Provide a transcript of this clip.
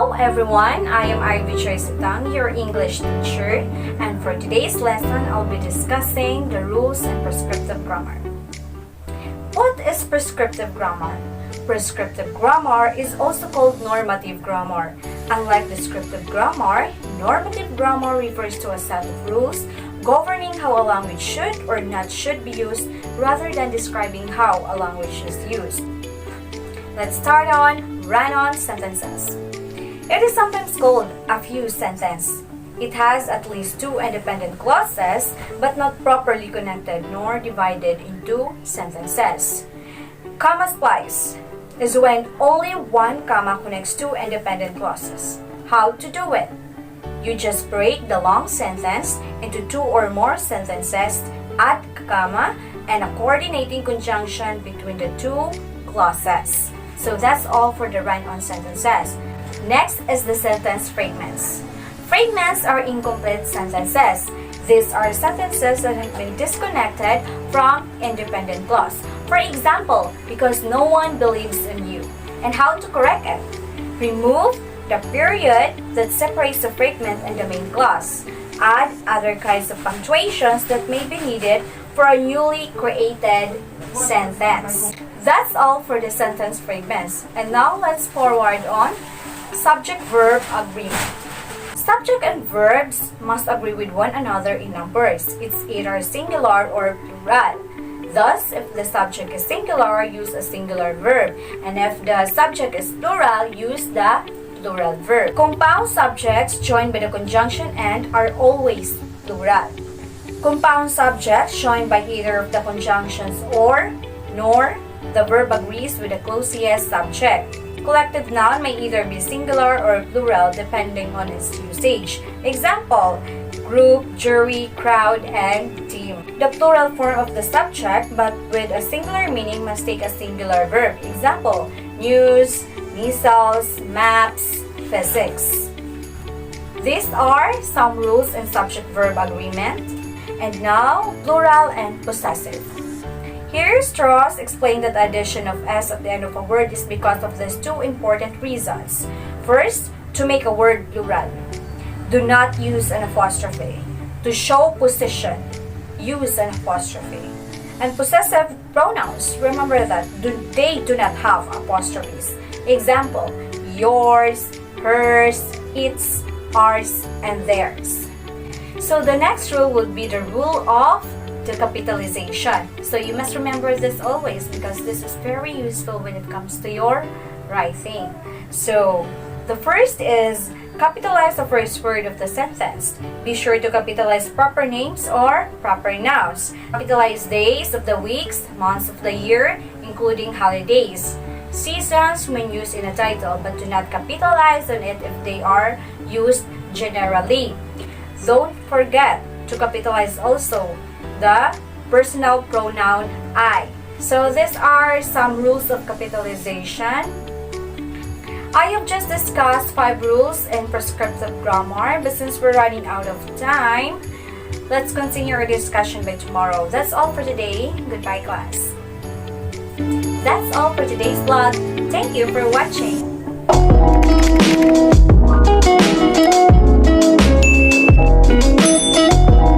Hello everyone, I am Ivy Sitang, your English teacher, and for today's lesson, I'll be discussing the rules and prescriptive grammar. What is prescriptive grammar? Prescriptive grammar is also called normative grammar. Unlike descriptive grammar, normative grammar refers to a set of rules governing how a language should or not should be used rather than describing how a language is used. Let's start on run-on sentences. It is sometimes called a fused sentence. It has at least two independent clauses but not properly connected nor divided into sentences. Comma splice is when only one comma connects two independent clauses. How to do it? You just break the long sentence into two or more sentences, add a comma, and a coordinating conjunction between the two clauses. So that's all for the run-on sentences. Next is the sentence fragments. Fragments are incomplete sentences. These are sentences that have been disconnected from independent clause. For example, because no one believes in you. And how to correct it? Remove the period that separates the fragment and the main clause. Add other kinds of punctuations that may be needed for a newly created sentence. That's all for the sentence fragments. And now let's forward on subject-verb agreement. Subject and verbs must agree with one another in numbers. It's either singular or plural. Thus, if the subject is singular, use a singular verb. And if the subject is plural, use the plural verb. Compound subjects joined by the conjunction and are always plural. Compound subjects joined by either of the conjunctions or, nor, the verb agrees with the closest subject. Collective noun may either be singular or plural depending on its usage. Example, group, jury, crowd, and team. The plural form of the subject but with a singular meaning must take a singular verb. Example, news, missiles, maps, physics. These are some rules in subject-verb agreement. And now, plural and possessive. Here, Strauss explained that the addition of s at the end of a word is because of these two important reasons. First, to make a word plural. Do not use an apostrophe. To show position, use an apostrophe. And possessive pronouns, remember that they do not have apostrophes. Example, yours, hers, its, ours, and theirs. So the next rule would be the rule of the capitalization. So you must remember this always because this is very useful when it comes to your writing. So the first is capitalize the first word of the sentence. Be sure to capitalize proper names or proper nouns. Capitalize days of the weeks, months of the year, including holidays. Seasons when used in a title, but do not capitalize on it if they are used generally. Don't forget to capitalize also the personal pronoun I. So these are some rules of capitalization. I have just discussed 5 rules in prescriptive grammar, but since we're running out of time, let's continue our discussion by tomorrow. That's all for today. Goodbye, class. That's all for today's vlog. Thank you for watching.